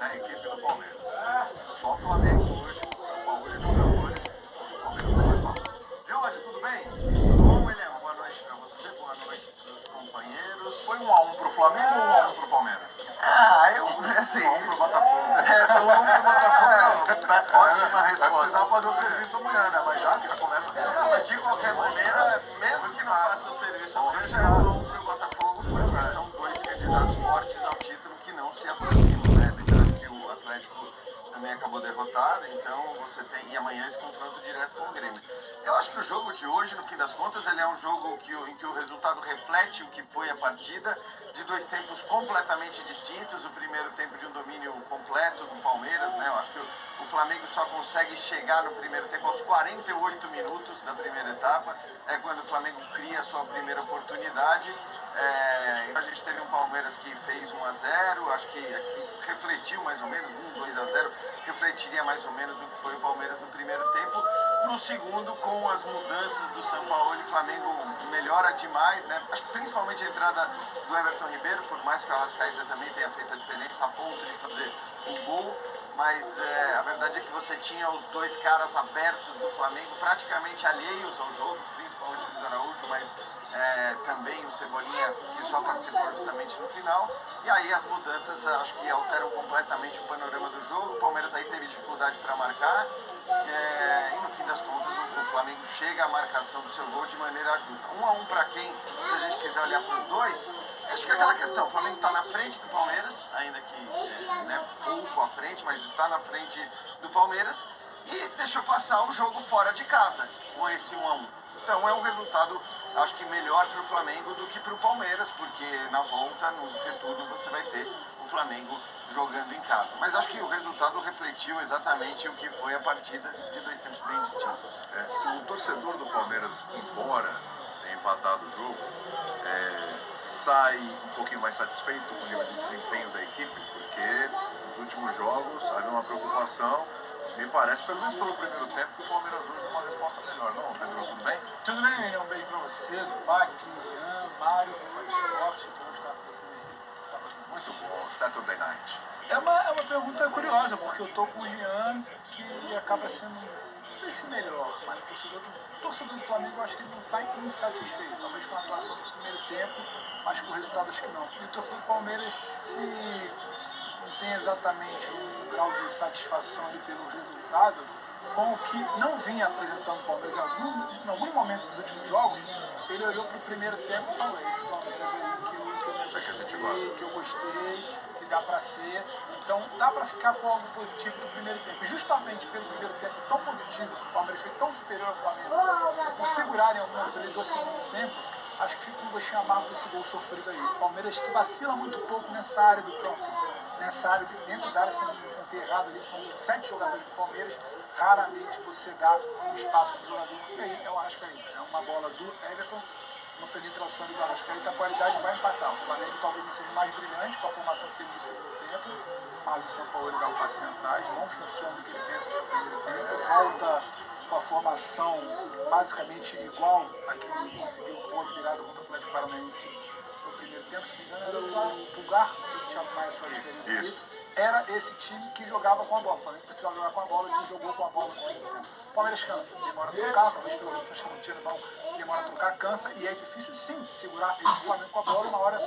da equipe do Palmeiras. Só o Flamengo hoje, São Paulo e jogadores, o Palmeiras não foi mal. Jorge, tudo bem? Tudo bom, William? Boa noite pra você, boa noite pros companheiros. Foi 1-1 pro Flamengo ou 1-1 pro Palmeiras? Assim... 1-1 pro Botafogo. Foi 1-1 pro Botafogo, ótima resposta. Vai precisar fazer o serviço amanhã, né? Mas já começa... Mas de qualquer maneira, mesmo que não faça o serviço amanhã, já é 1-1 pro Botafogo, porque são dois candidatos fortes ao título que não se aproximam, né? Lembrando que o Atlético também acabou derrotado, então você tem... E amanhã esse confronto direto com o Grêmio. Eu acho que o jogo de hoje, no fim das contas, ele é um jogo em que o resultado reflete o que foi a partida, de dois tempos completamente distintos. O primeiro tempo de um domínio completo do Palmeiras, né? Eu acho que o Flamengo só consegue chegar no primeiro tempo aos 48 minutos da primeira etapa, é quando o Flamengo cria a sua primeira oportunidade. A gente teve um Palmeiras que fez 1-0, acho que refletiu mais ou menos, 2-0, refletiria mais ou menos o que foi o Palmeiras no primeiro tempo. No segundo, com as mudanças do São Paulo, o Flamengo melhora demais, né? Acho que principalmente a entrada do Everton Ribeiro, por mais que o Arrascaeta também tenha feito a diferença a ponto de fazer um gol. Mas a verdade é que você tinha os dois caras abertos do Flamengo, praticamente alheios ao jogo, principalmente o Luiz Araújo, mas também o Cebolinha, que só participou justamente no final. E aí as mudanças acho que alteram completamente o panorama do jogo. O Palmeiras aí teve dificuldade para marcar. E no fim das contas o Flamengo chega à marcação do seu gol de maneira justa. 1-1 para quem, se a gente quiser olhar para os dois, acho que é aquela questão, o Flamengo está na frente do Palmeiras, ainda que pouco à frente, mas está na frente do Palmeiras e deixou passar o jogo fora de casa com esse 1-1. Então é um resultado, acho que melhor para o Flamengo do que para o Palmeiras, porque na volta, no retorno, você vai ter o Flamengo jogando em casa. Mas acho que o resultado refletiu exatamente o que foi a partida de dois tempos bem distintos. O torcedor do Palmeiras, embora tenha empatado o jogo, sai um pouquinho mais satisfeito com o nível de desempenho da equipe, porque nos últimos jogos havia uma preocupação, me parece, pelo menos pelo primeiro tempo, que o Palmeiras hoje deu uma resposta melhor. Não, Pedro, tudo bem? Tudo bem, William? Um beijo pra vocês, o Pac, o Jean, o Mário, o Fábio Esporte, que vamos estar com vocês esse sábado. Muito bom, Saturday Night. É uma pergunta curiosa, porque eu tô com o Jean, que acaba sendo, não sei se melhor, mas o torcedor do Flamengo eu acho que ele não sai insatisfeito, talvez com a atuação do primeiro tempo, mas com o resultado acho que não. E o torcedor do Palmeiras, se não tem exatamente um grau de satisfação ali pelo resultado, com o que não vinha apresentando o Palmeiras em algum momento dos últimos jogos, ele olhou para o primeiro tempo e falou: esse Palmeiras aí que eu gostei, que dá para ser. Então dá para ficar com algo positivo do primeiro tempo. E justamente pelo primeiro tempo tão positivo, que o Palmeiras foi tão superior ao Flamengo, por segurarem ao momento ali do segundo tempo, acho que fica um gostinho amargo desse gol sofrido aí. O Palmeiras que vacila muito pouco nessa área do campo, nessa área dentro da área, sendo enterrado ali, são 7 jogadores do Palmeiras, raramente você dá um espaço para o jogador, porque aí é o Arrascaeta, é uma bola do Everton, uma penetração do Arrascaeta, a qualidade vai empatar. O Flamengo talvez não seja mais brilhante com a formação que teve no segundo tempo, mas o São Paulo dá um passinho atrás, não funciona o que ele pensa para o primeiro tempo, volta com a formação basicamente igual a que ele conseguiu pôr virada contra o Atlético Paranaense no primeiro tempo, se não me engano, era o Pulgar, que tinha mais sua diferença ali. Era esse time que jogava com a bola. O Flamengo precisava jogar com a bola, o time jogou com a bola no segundo tempo. O Palmeiras cansa, demora a trocar, talvez pelo menos acho que não tira, não, demora a trocar, cansa, e é difícil sim segurar esse Flamengo com a bola, uma hora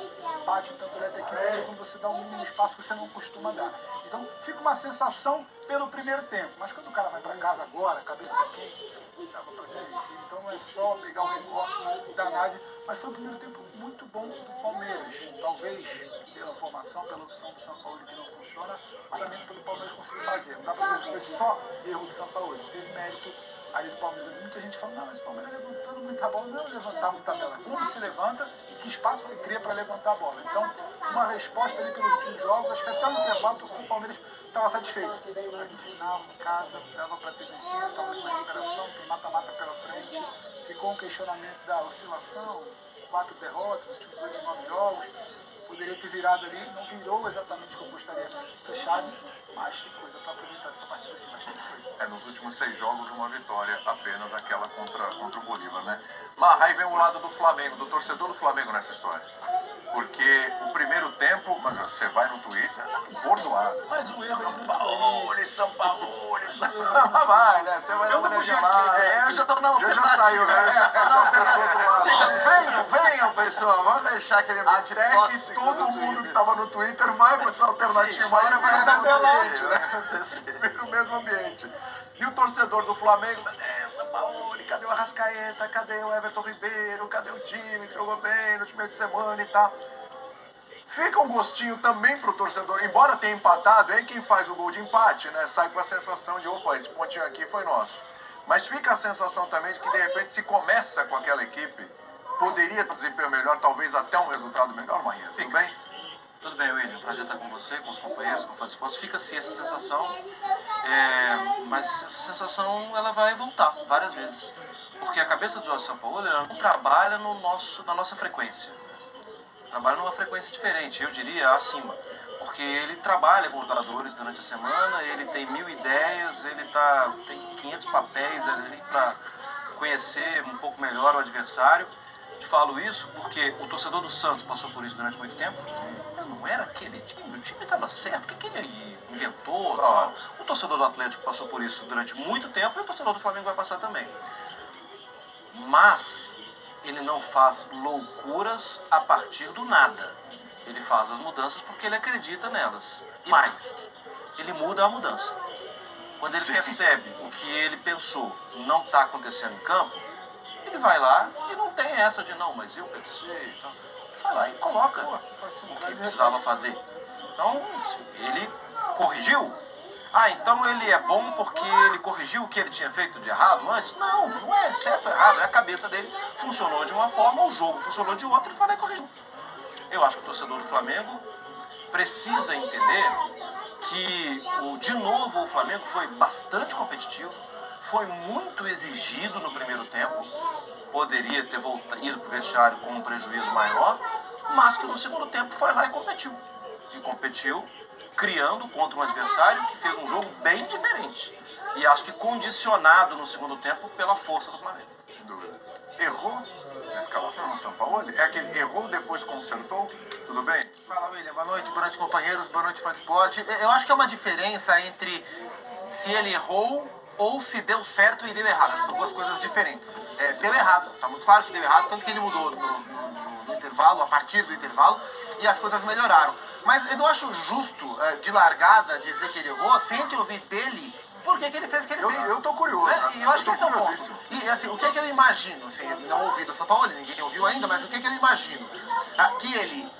bate, tanto ele até que fica, quando você dá um mínimo espaço que você não costuma dar. Então fica uma sensação pelo primeiro tempo, mas quando o cara vai pra casa agora, cabeça quente, estava para cair em cima, então não é só pegar o recorte da análise, mas foi um primeiro tempo muito bom do Palmeiras, talvez pela formação, pela opção do São Paulo que não funciona, mas também pelo Palmeiras conseguiu fazer. Não dá para dizer que foi só erro do São Paulo, teve mérito ali do Palmeiras. Muita gente fala, não, mas o Palmeiras levantando muita bola, não é levantar muita bola. Como se levanta e que espaço se cria para levantar a bola. Então, uma resposta ali pelos últimos jogos, acho que até no intervalo o Palmeiras estava satisfeito. Mas no final, em casa, dava para ter vencido, talvez uma recuperação, tem mata-mata pela frente. Ficou um questionamento da oscilação, 4 derrotas, os últimos 8, 9 jogos. Poderia ter virado ali, não virou exatamente o que eu gostaria da chave, mas tem coisa para aproveitar dessa partida, assim, bastante coisa. Nos últimos 6 jogos, uma vitória, apenas aquela contra o Bolívar, né? Mas aí vem o lado do Flamengo, do torcedor do Flamengo nessa história. Porque o primeiro tempo, mas você vai no Twitter, bordoado. Mas o erro é São Paulo. Vai, né? Você vai Eu dar tô uma com gelada. Eu já tô na Já saiu, né? Já tá do outro lado. Venham, pessoal, vamos deixar aquele ambiente Até que tóxico todo do mundo que Twitter. tava no Twitter vai pra essa alternativa. Sim, Agora vai acontecer, vai né? acontecer. No mesmo ambiente. E o torcedor do Flamengo, meu Deus, São Paulo, cadê o Arrascaeta? Cadê o Everton Ribeiro? Cadê o time que jogou bem no time de semana e tal? Fica um gostinho também pro torcedor, embora tenha empatado, aí quem faz o gol de empate, né, sai com a sensação de, opa, esse pontinho aqui foi nosso. Mas fica a sensação também de que, de repente, se começa com aquela equipe, poderia ter um desempenho melhor, talvez até um resultado melhor, Marinha. Tudo bem? Tudo bem, William. Prazer estar com você, com os companheiros, com o Fã de Esportes. Fica assim essa sensação, mas essa sensação ela vai voltar várias vezes. Porque a cabeça do Jorge Sampaoli ela não trabalha na nossa frequência. Trabalha numa frequência diferente, eu diria acima. Porque ele trabalha com os jogadores durante a semana, ele tem 1000 ideias, ele tem 500 papéis ali para conhecer um pouco melhor o adversário. Falo isso porque o torcedor do Santos passou por isso durante muito tempo, mas não era aquele time, o time estava certo, o que ele inventou? Tal. O torcedor do Atlético passou por isso durante muito tempo e o torcedor do Flamengo vai passar também. Mas ele não faz loucuras a partir do nada. Ele faz as mudanças porque ele acredita nelas. E mais, ele muda a mudança. Quando ele percebe o que ele pensou não está acontecendo em campo, ele vai lá e não tem essa de não, mas eu pensei. Então, vai lá e coloca o que precisava fazer. Então, ele corrigiu. Ah, então ele é bom porque ele corrigiu o que ele tinha feito de errado antes? Não, não é certo ou errado. É a cabeça dele funcionou de uma forma, o jogo funcionou de outra e foi lá e corrigiu. Eu acho que o torcedor do Flamengo precisa entender que, de novo, o Flamengo foi bastante competitivo, foi muito exigido no primeiro tempo, poderia ter ido para o vestiário com um prejuízo maior, mas que no segundo tempo foi lá e competiu. E competiu criando contra um adversário que fez um jogo bem diferente. E acho que condicionado no segundo tempo pela força do Flamengo. Sem dúvida. Errou na escalação do São Paulo? É aquele errou depois consertou? Tudo bem? Fala, William. Boa noite companheiros, boa noite, Fã de Esporte. Eu acho que é uma diferença entre se ele errou ou se deu certo e deu errado. São duas coisas diferentes. Deu errado, tá muito claro que deu errado, tanto que ele mudou no intervalo, a partir do intervalo, e as coisas melhoraram. Mas eu não acho justo, de largada, dizer que ele errou, sem a gente ouvir dele por que ele fez o que ele fez. Eu tô curioso. E eu acho que esse é o ponto. curiosíssimo. E assim, o que é que eu imagino? Assim, não ouvi do São Paulo, ninguém ouviu ainda, mas o que é que eu imagino? Que ele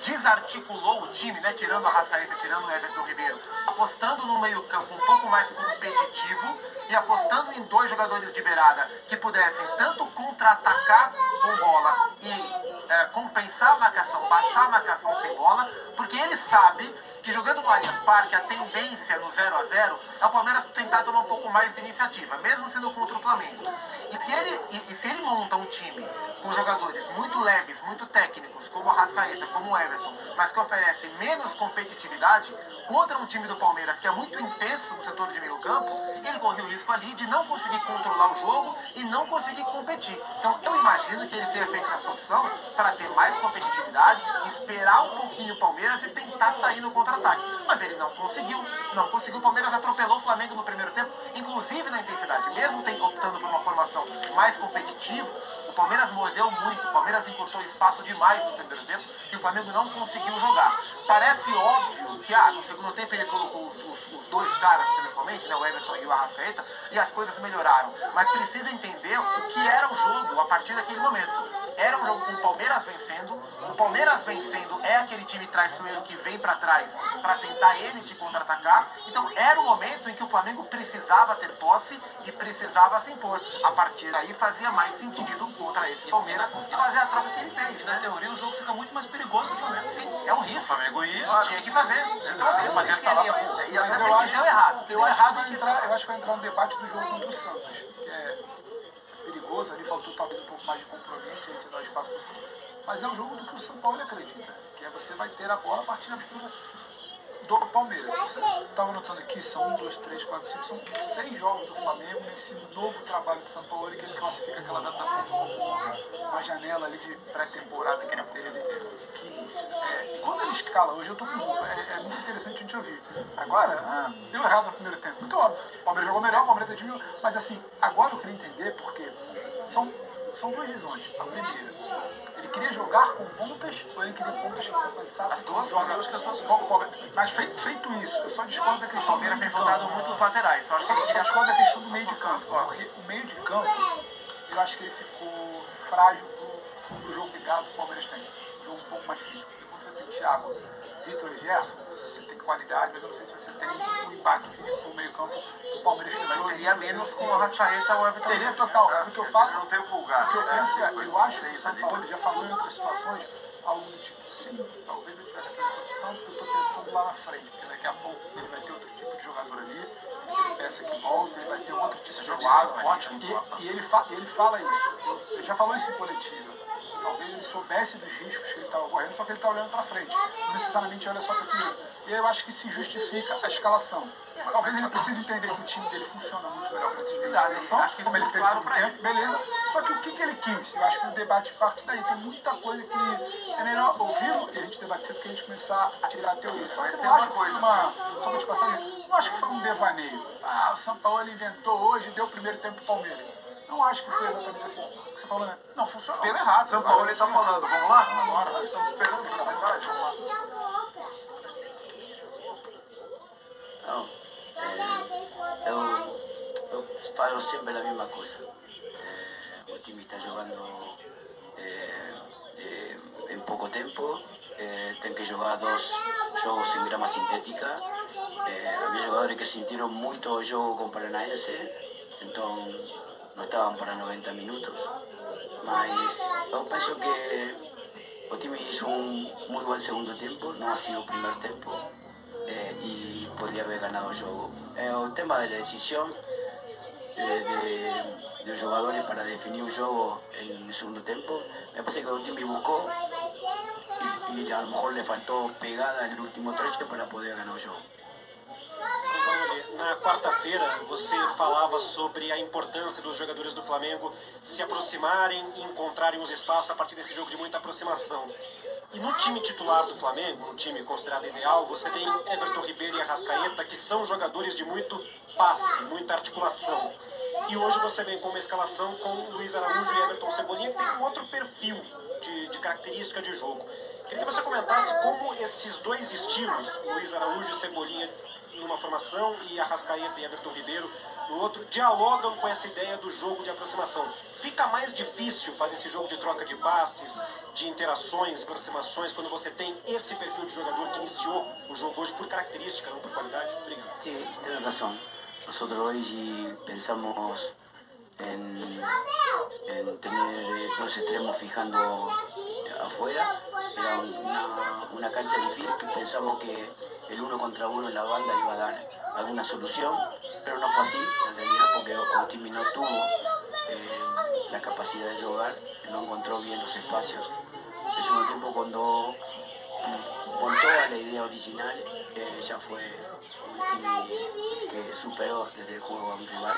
desarticulou o time, né, tirando a Arrascaeta, tirando o Everton Ribeiro, apostando no meio campo um pouco mais competitivo e apostando em dois jogadores de beirada que pudessem tanto contra-atacar com bola e compensar a marcação, baixar a marcação sem bola, porque ele sabe que jogando no Allianz Parque a tendência no 0 a 0 é o Palmeiras tentar tomar um pouco mais de iniciativa, mesmo sendo contra o Flamengo. E se ele monta um time com jogadores muito leves, muito técnicos, como o Arrascaeta, como o Everton, mas que oferece menos competitividade, contra um time do Palmeiras que é muito intenso no setor de meio campo, ele correu o risco ali de não conseguir controlar o jogo e não conseguir competir. Então eu imagino que ele tenha feito essa opção para ter mais competitividade, esperar um pouquinho o Palmeiras e tentar sair no contra-ataque. Mas ele não conseguiu. O Palmeiras atropelou o Flamengo no primeiro tempo, inclusive na intensidade. Mesmo optando por uma formação mais competitiva, o Palmeiras mordeu muito, o Palmeiras encurtou espaço demais no primeiro tempo e o Flamengo não conseguiu jogar. Parece óbvio que no segundo tempo ele colocou os dois caras, principalmente, né, o Everton e o Arrascaeta, e as coisas melhoraram. Mas precisa entender o que era o jogo a partir daquele momento. Era um jogo com o Palmeiras vencendo. O Palmeiras vencendo é aquele time traiçoeiro que vem para trás para tentar ele te contra-atacar. Então era o momento em que o Flamengo precisava ter posse e precisava se impor. A partir daí fazia mais sentido contra esse Palmeiras e fazer a troca que ele fez, né? Na teoria o jogo fica muito mais perigoso pro Flamengo. Sim, é um risco. O Flamengo ia, Tinha que fazer. mas ele tá lá pra isso. E Mas até eu acho, deu errado. eu acho que vai entrar no debate do jogo contra o Santos, que é perigoso, ali faltou talvez um pouco mais de compromisso, aí você dá espaço para o Santos. Mas é um jogo do que o São Paulo acredita, que é você vai ter a bola a partir da mistura do Palmeiras. Você estava notando aqui, são 1, 2, 3, 4, 5, são 6 jogos do Flamengo nesse novo trabalho de São Paulo que ele classifica aquela data FIFA, uma janela ali de pré-temporada que ele teve Quando ele escala, hoje eu tô com é muito interessante a gente ouvir. Agora, deu errado no primeiro tempo. Muito óbvio. O Palmeiras jogou melhor, o Palmeiras diminuiu. Mas assim, agora eu queria entender porque são duas visões. A primeira, ele queria jogar com pontas ou ele queria pontas que compensassem As duas jogadores que as duas. Mas feito isso, eu só discordo da questão. O Palmeiras tem voltado muito os laterais. Só acho que ele Só queria discordo da questão do meio de campo. Porque o meio de campo, eu acho que ele ficou frágil pro jogo ligado que o Palmeiras tem. Um jogo um pouco mais físico. Porque quando você tem Thiago, Vitor e Gerson, você tem qualidade, mas eu não sei se você tem um impacto físico pro meio campo do Palmeiras. Mas teria menos com o Arrascaeta ou Everton. Teria total, mas o que eu falo, Não tem o Pulgar. o que eu penso é, eu acho que o Três São ali. Paulo ele já falou em outras situações, algo do tipo, sim, talvez eu tivesse feito essa opção, porque eu estou pensando lá na frente, porque daqui a pouco ele vai ter outro tipo de jogador ali, vai ter peça que volta, ele vai ter outro tipo de jogador. Ótimo. E ele fala isso, ele já falou isso em coletiva. Talvez ele soubesse dos riscos que ele estava correndo, só que ele está olhando para frente. Não necessariamente olha só para cima. E eu acho que se justifica a escalação. Talvez ele precise entender que o time dele funciona muito melhor para esses meios de transição, acho que como ele isso fez claro no pra tempo, beleza. Só que o que ele quis? Eu acho que o debate parte daí. Tem muita coisa que é melhor ouvir e a gente debater do que a gente começar a tirar a teoria. Só que eu tem não uma acho que coisa, foi uma... Só para te passar, não acho que foi um devaneio. O São Paulo inventou hoje e deu o primeiro tempo pro Palmeiras. Não acho que foi exatamente assim. O que você falou, né? Não, funcionou. Deu errado, São Paulo ele tá falando, vamos lá? Agora, nós estamos esperando que vai, vamos lá. Não, eu falo sempre a mesma coisa. O time está jogando em pouco tempo, tem que jogar 2 jogos em grama sintética. Havia jogadores que sentiram muito o jogo com o Paranaense, então não estavam para 90 minutos. Mas eu penso que o time hizo muy buen segundo tempo, não ha sido o primeiro tempo. Y podría haber ganado el juego. El tema de la decisión de los jugadores para definir un juego en el segundo tiempo, me parece que el time buscó y a lo mejor le faltó pegada en el último trecho para poder ganar el juego. Na quarta-feira, você falava sobre a importância dos jogadores do Flamengo se aproximarem e encontrarem os espaços a partir desse jogo de muita aproximação. E no time titular do Flamengo, no time considerado ideal, você tem Everton Ribeiro e Arrascaeta, que são jogadores de muito passe, muita articulação. E hoje você vem com uma escalação com Luiz Araújo e Everton Cebolinha, que tem um outro perfil de característica de jogo. Queria que você comentasse como esses dois estilos, Luiz Araújo e Cebolinha numa formação e Arrascaeta e Everton Ribeiro no outro, dialogam com essa ideia do jogo de aproximação. Fica mais difícil fazer esse jogo de troca de passes, de interações, aproximações, quando você tem esse perfil de jogador que iniciou o jogo hoje por característica, não por qualidade? Obrigado. Sí, tienes razón. Nosotros hoy pensamos en tener 2 extremos fijando afuera. Era una cancha difícil que pensamos que el 1 contra 1 en la banda iba a dar alguna solución, pero no fue así en realidad porque Otimi no tuvo la capacidad de jugar, no encontró bien los espacios. El segundo tiempo cuando voltó a la idea original ya fue un Otimi que superó desde el juego a un rival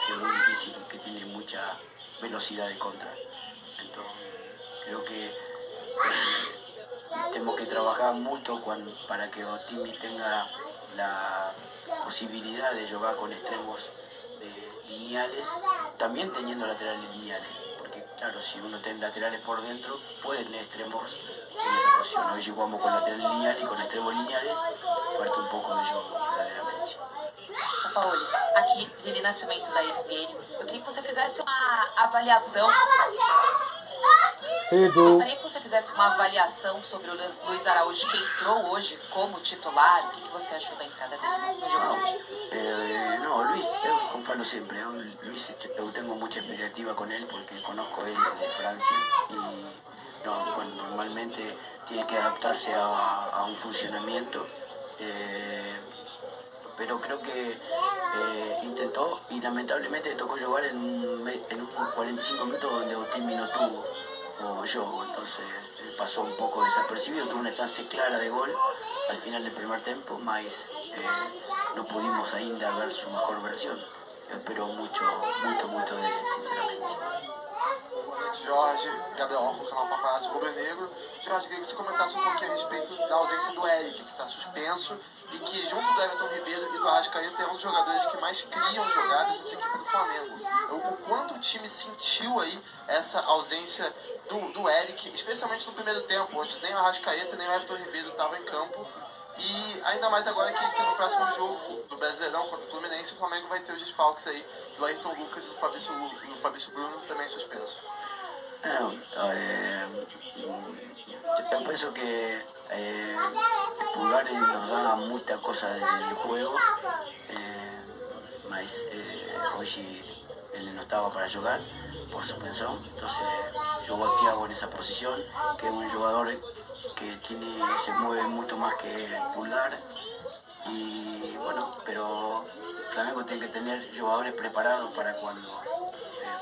que es muy difícil, que tiene mucha velocidad de contra. Entonces creo que tenemos que trabajar mucho para que Otimi tenga la posibilidad de jugar con extremos lineales, también teniendo laterales lineales, porque claro, si uno tiene laterales por dentro, puede tener extremos en esa posición. Hoy jugamos con laterales lineales y con extremos lineales, falta un poco de juego, verdaderamente. São Paulo, aqui, Lili Nascimento da ESPN, eu queria que você fizesse uma avaliação. Gostaria que você fizesse uma avaliação sobre o Luiz Araújo, que entrou hoje como titular. O que você achou da entrada dele no jogo de hoje? No, Luis, yo como falo siempre, Luis, yo tengo mucha expectativa con él porque conozco a él desde Francia y normalmente tiene que adaptarse a un funcionamiento, pero creo que intentó y lamentablemente le tocó jugar en un 45 minutos donde Otimi no tuvo juego, entonces pasó un poco desapercibido, tuvo una chance clara de gol al final del primer tiempo, mas no pudimos ainda ver su mejor versión. Yo espero mucho de él, sinceramente. Jorge, Gabriel Alfa, canal Paparazzo Rubro-Negro. Jorge, queria que você comentasse um pouquinho a respeito da ausência do Eric, que está suspenso, e que junto do Everton Ribeiro e do Arrascaeta é um dos jogadores que mais criam jogadas dessa equipe do Flamengo. O quanto o time sentiu aí essa ausência do Eric, especialmente no primeiro tempo, onde nem o Arrascaeta nem o Everton Ribeiro estavam em campo. E ainda mais agora que no próximo jogo do Brasileirão contra o Fluminense, o Flamengo vai ter os desfalques aí do Ayrton Lucas e do Fabrício Bruno, também suspenso. Yo pienso que Pulgar nos da muchas cosas del juego, mas hoy él no estaba para jugar por suspensión, entonces jugó a Thiago en esa posición, que es un jugador que se mueve mucho más que Pulgar, y bueno, pero Flamengo tiene que tener jugadores preparados para cuando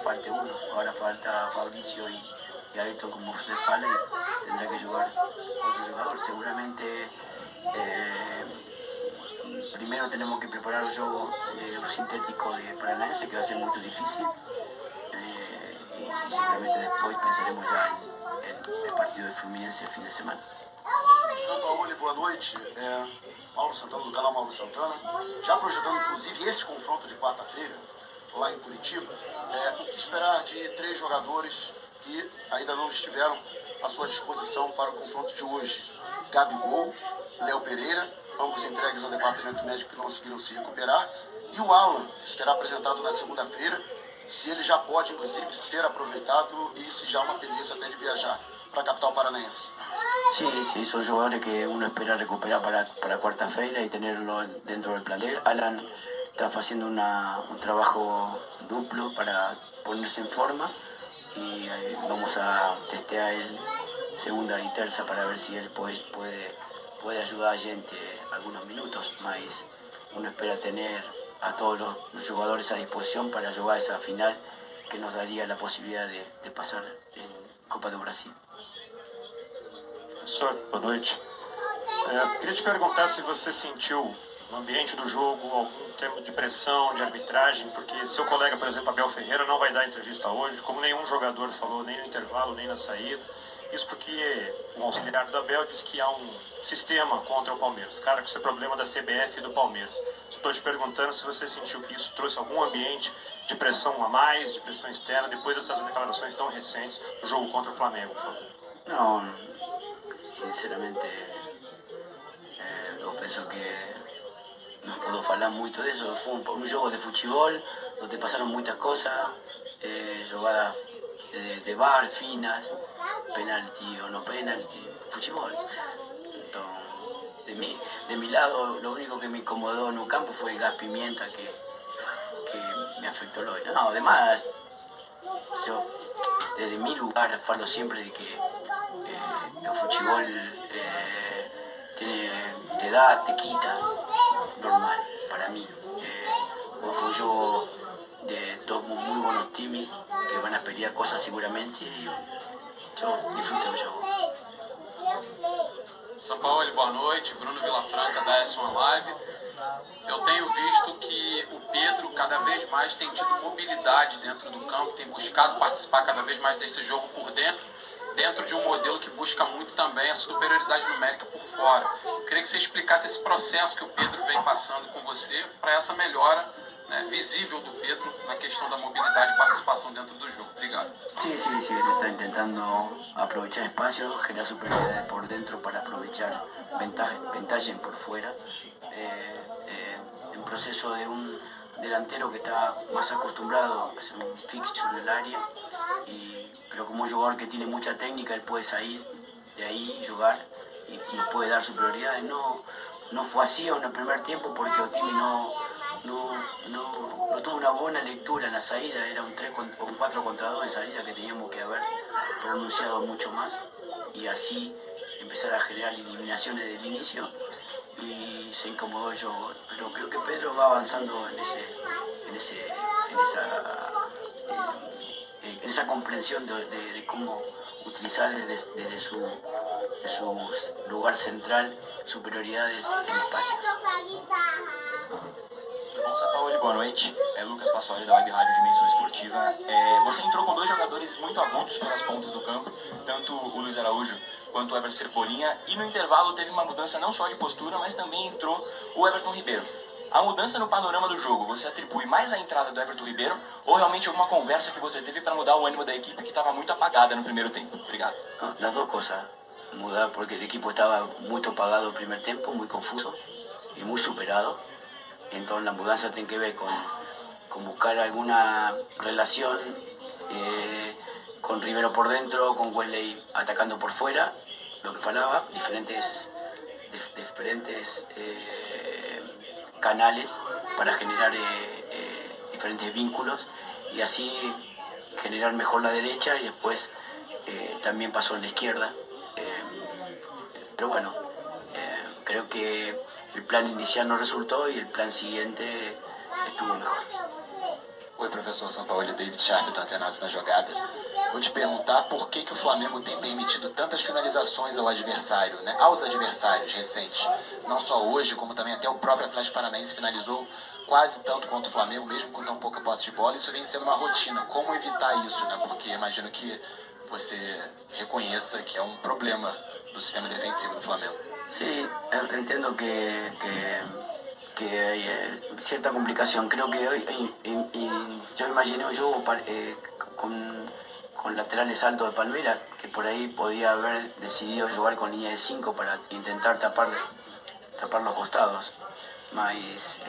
falte uno. Ahora falta Fabricio y Ayrton, como se fale, tendrá que jugar otro jugador. Seguramente primero tenemos que preparar el juego de un sintético de Paranaense, que va a ser muy difícil, y seguramente después pensaremos ya en el partido de Fluminense el fin de semana. São Paulo, boa noite. Mauro Santana, do canal Mauro Santana. Já projetando, inclusive, esse confronto de quarta-feira, lá em Curitiba, o que esperar de 3 jogadores que ainda não estiveram à sua disposição para o confronto de hoje? Gabigol, Léo Pereira, ambos entregues ao departamento médico que não conseguiram se recuperar, e o Alan, que será apresentado na segunda-feira, se ele já pode, inclusive, ser aproveitado e se já há uma tendência até de viajar para a capital paranaense. Sí, son jugadores que uno espera recuperar para cuarta-feira y tenerlo dentro del plantel. Alan está haciendo un trabajo duplo para ponerse en forma y vamos a testear el segunda y tercera para ver si él puede ayudar a gente algunos minutos, más uno espera tener a todos los jugadores a disposición para jugar esa final que nos daría la posibilidad de pasar en Copa do Brasil. Professor, boa noite. Queria te perguntar se você sentiu no ambiente do jogo algum termo de pressão, de arbitragem, porque seu colega, por exemplo, Abel Ferreira, não vai dar entrevista hoje, como nenhum jogador falou, nem no intervalo, nem na saída. Isso porque o auxiliar do Abel diz que há um sistema contra o Palmeiras. Cara, com esse problema da CBF e do Palmeiras. Estou te perguntando se você sentiu que isso trouxe algum ambiente de pressão a mais, de pressão externa, depois dessas declarações tão recentes do jogo contra o Flamengo, por favor. No, sinceramente, yo pienso que no puedo hablar mucho de eso. Fue un juego de fútbol donde pasaron muchas cosas, jugadas de VAR finas, penalti o no penalti, fútbol. Entonces, de mi lado, lo único que me incomodó en un campo fue el gas pimienta que me afectó el hoy. No, además, yo desde mi lugar falo siempre de que el fútbol te da, te quita, normal, para mí. Fue un juego de dos muy buenos times que van a pelear cosas seguramente y yo disfruto del juego. São Paulo, boa noite. Bruno Vilafranca da S1 Live. Eu tenho visto que o Pedro cada vez mais tem tido mobilidade dentro do campo, tem buscado participar cada vez mais desse jogo por dentro de um modelo que busca muito também a superioridade numérica por fora. Eu queria que você explicasse esse processo que o Pedro vem passando com você para essa melhora, né, visível do Pedro na questão da mobilidade e participação dentro do jogo. Obrigado. Sí, él está intentando aprovechar espacios, generar superioridad por dentro para aprovechar ventajas por fuera. En proceso de un delantero que está más acostumbrado a hacer un fixture en el área, pero como un jugador que tiene mucha técnica, él puede salir de ahí, jugar y nos puede dar superioridades. No fue así en el primer tiempo porque Otimi no tuvo una buena lectura en la salida, era un 4 contra 2 en salida que teníamos que haber pronunciado mucho más y así empezar a generar eliminaciones del inicio y se incomodó el juego. Pero creo que Pedro va avanzando en esa comprensión de cómo utilizar desde su lugar central superioridades en espacios. Bom, São Paulo, boa noite. Lucas Lucas Passoli, da Web Rádio Dimensão Esportiva. Você entrou com dois jogadores muito avulsos pelas pontas do campo, tanto o Luiz Araújo quanto o Everton Cebolinha, e no intervalo teve uma mudança não só de postura, mas também entrou o Everton Ribeiro. A mudança no panorama do jogo, você atribui mais a entrada do Everton Ribeiro ou realmente alguma conversa que você teve para mudar o ânimo da equipe que estava muito apagada no primeiro tempo? Obrigado. No, las dos cosas. Mudar porque el equipo estaba muy apagado el primer tiempo, muy confuso y muy superado. Entonces la mudanza tiene que ver con buscar alguna relación con Rivero por dentro, con Wesley atacando por fuera, lo que falaba, diferentes canales para generar diferentes vínculos y así generar mejor la derecha y después también pasó en la izquierda. Pero bueno, creo que el plan inicial no resultó y el plan siguiente estuvo mejor. Oi, professor Sampaoli, David Sharp do Antenados na Jogada. Vou te perguntar por que o Flamengo tem permitido tantas finalizações aos adversários recentes. Não só hoje, como também até o próprio Atlético Paranaense finalizou quase tanto quanto o Flamengo, mesmo com tão pouca posse de bola. Isso vem sendo uma rotina. Como evitar isso, né? Porque imagino que você reconheça que é um problema do sistema defensivo do Flamengo. Sí, entiendo que hay cierta complicación. Creo que hoy yo imaginé un juego con laterales altos de Palmeiras, que por ahí podía haber decidido jugar con línea de 5 para intentar tapar los costados. Mas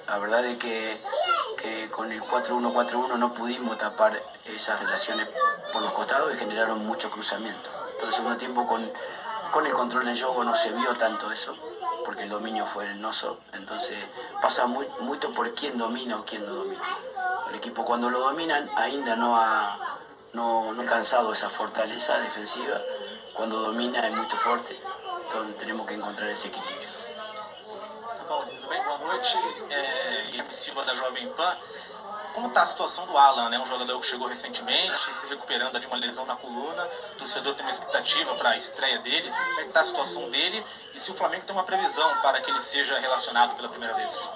la verdad es que con el 4-1-4-1 no pudimos tapar esas relaciones por los costados y generaron mucho cruzamiento. Entonces, el segundo tiempo con el control del juego no se vio tanto eso, porque el dominio fue el noso. Entonces pasa mucho por quién domina o quién no domina. El equipo cuando lo dominan ainda no ha alcanzado esa fortaleza defensiva. Cuando domina es muy fuerte. Entonces tenemos que encontrar esse equilíbrio. São Paulo, tudo bem? Boa noite. Guilherme Silva da Jovem Pan. Como está a situação do Alan, né? Um jogador que chegou recentemente, se recuperando de uma lesão na coluna. O torcedor tem uma expectativa para a estreia dele. Como é que está a situação dele? E se o Flamengo tem uma previsão para que ele seja relacionado pela primeira vez?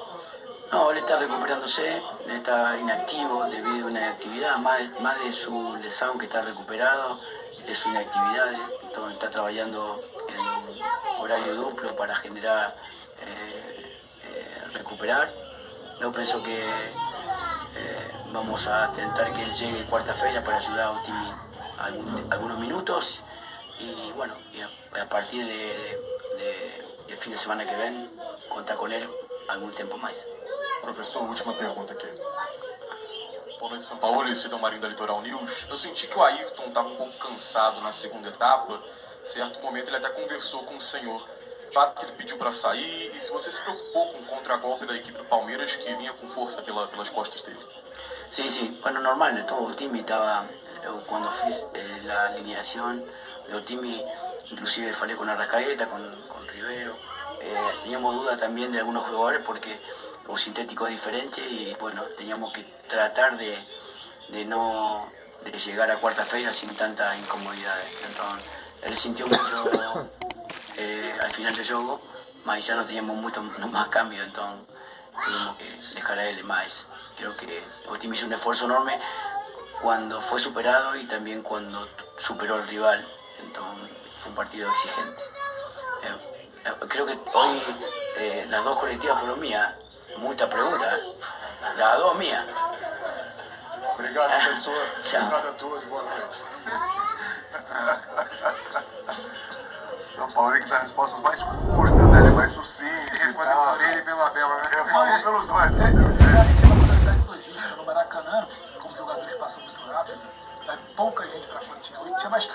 No, él está recuperándose, está inactivo debido a una inactividad, más de su lesión que está recuperado, de su inactividad, entonces está trabajando en horario duplo para generar, recuperar. Yo pienso que vamos a intentar que él llegue cuarta-feira para ayudar a Otimi algunos minutos y bueno, y a partir del fin de semana que ven, contar con él algum tempo mais. Professor, última pergunta aqui. Boa noite, São Paulo. Esse é o Marinho da Litoral News. Eu senti que o Ayrton estava um pouco cansado na segunda etapa. Em certo momento ele até conversou com o senhor. De fato, ele pediu para sair. E se você se preocupou com o contragolpe da equipe do Palmeiras, que vinha com força pelas costas dele? Sí. Bueno, normal. Todo Otimi estaba, cuando fiz la alineación de Otimi, inclusive falé con Arrascaeta, con Rivero. Teníamos dudas también de algunos jugadores porque un sintético diferente y bueno, teníamos que tratar de llegar a cuarta-feira sin tanta incomodidad. Entonces, él sintió mucho al final del juego, mas ya no teníamos mucho más cambio, entonces tuvimos que dejar a él más. Creo que Otimi hizo un esfuerzo enorme cuando fue superado y también cuando superó al rival, entonces fue un partido exigente. Creo que hoy las dos colectivas fueron mías. Muchas preguntas. Las dos mías. Obrigado, professor. Obrigado a todos. Boa noite. São Paulo que dá respostas mais curtas, né? Ele é mais sucinto. Respondeu por ele e pelo Abel, né? Eu falo pelos dois. Tinha uma curiosidade logística no Maracanã, como os jogadores passam muito rápido, pouca gente para quando tinha bastante.